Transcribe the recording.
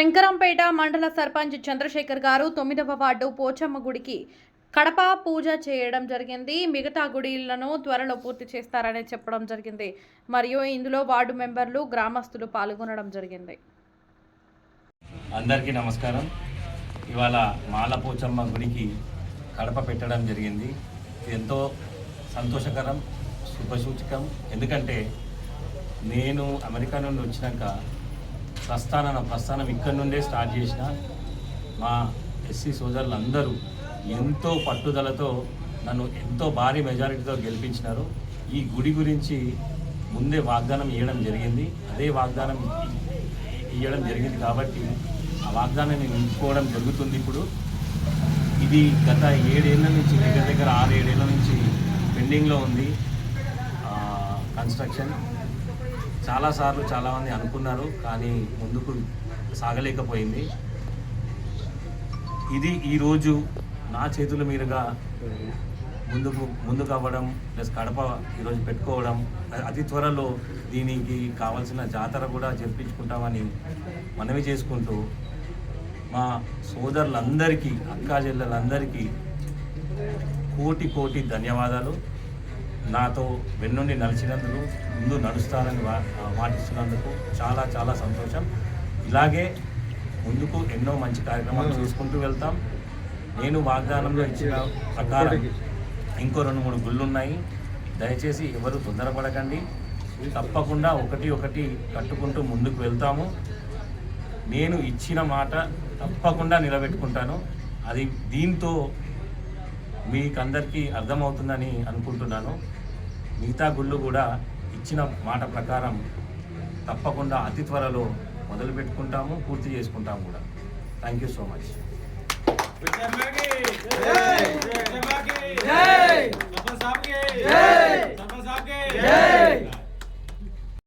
శంకరంపేట మండల సర్పంచ్ చంద్రశేఖర్ గారు 9వ వార్డు పోచమ్మ గుడికి కడప పూజ చేయడం జరిగింది. మిగతా గుడిలను త్వరలో పూర్తి చేస్తారని చెప్పడం జరిగింది. మరియు ఇందులో వార్డు మెంబర్లు, గ్రామస్తులు పాల్గొనడం జరిగింది. అందరికీ నమస్కారం. ఇవాళ మాల పోచమ్మ గుడికి కడప పెట్టడం జరిగింది. ఎంతో సంతోషకరం, శుభసూచకం. ఎందుకంటే నేను అమెరికా నుండి వచ్చినాక ప్రస్థానం ఇక్కడి నుండే స్టార్ట్ చేసిన. మా ఎస్సీ సోదరులందరూ ఎంతో పట్టుదలతో నన్ను ఎంతో భారీ మెజారిటీతో గెలిపించినారు. ఈ గుడి గురించి ముందే వాగ్దానం ఇవ్వడం జరిగింది. అదే వాగ్దానం ఇవ్వడం జరిగింది కాబట్టి ఆ వాగ్దానాన్ని నిలుపుకోవడం జరుగుతుంది. ఇప్పుడు ఇది గత 7 ఏళ్ళ నుంచి, దగ్గర 6-7 ఏళ్ళ నుంచి పెండింగ్లో ఉంది కన్స్ట్రక్షన్. చాలాసార్లు చాలామంది అనుకున్నారు, కానీ ముందుకు సాగలేకపోయింది. ఇది ఈరోజు నా చేతుల మీదుగా ముందుకు అవ్వడం, ప్లస్ కడప ఈరోజు పెట్టుకోవడం, అతి త్వరలో దీనికి కావాల్సిన జాతర కూడా జరిపించుకుంటామని మనవి చేసుకుంటూ, మా సోదరులందరికీ, అక్కా చెల్లెలందరికీ కోటి ధన్యవాదాలు. నాతో వెన్నుండి నడిచినందుకు, ముందు నడుస్తారని మాటిస్తున్నందుకు చాలా సంతోషం. ఇలాగే ముందుకు ఎన్నో మంచి కార్యక్రమాలు చేసుకుంటూ వెళ్తాం. నేను వాగ్దానంలో ఇచ్చిన ప్రకారం ఇంకో 2-3 గుళ్ళు ఉన్నాయి. దయచేసి ఎవరు తొందరపడకండి. తప్పకుండా ఒకటి కట్టుకుంటూ ముందుకు వెళ్తాము. నేను ఇచ్చిన మాట తప్పకుండా నిలబెట్టుకుంటాను. అది దీంతో మీకందరికీ అర్థమవుతుందని అనుకుంటున్నాను. మిగతా గుళ్ళు కూడా ఇచ్చిన మాట ప్రకారం తప్పకుండా అతి త్వరలో మొదలు పెట్టుకుంటాము, పూర్తి చేసుకుంటాము కూడా. Thank you so much.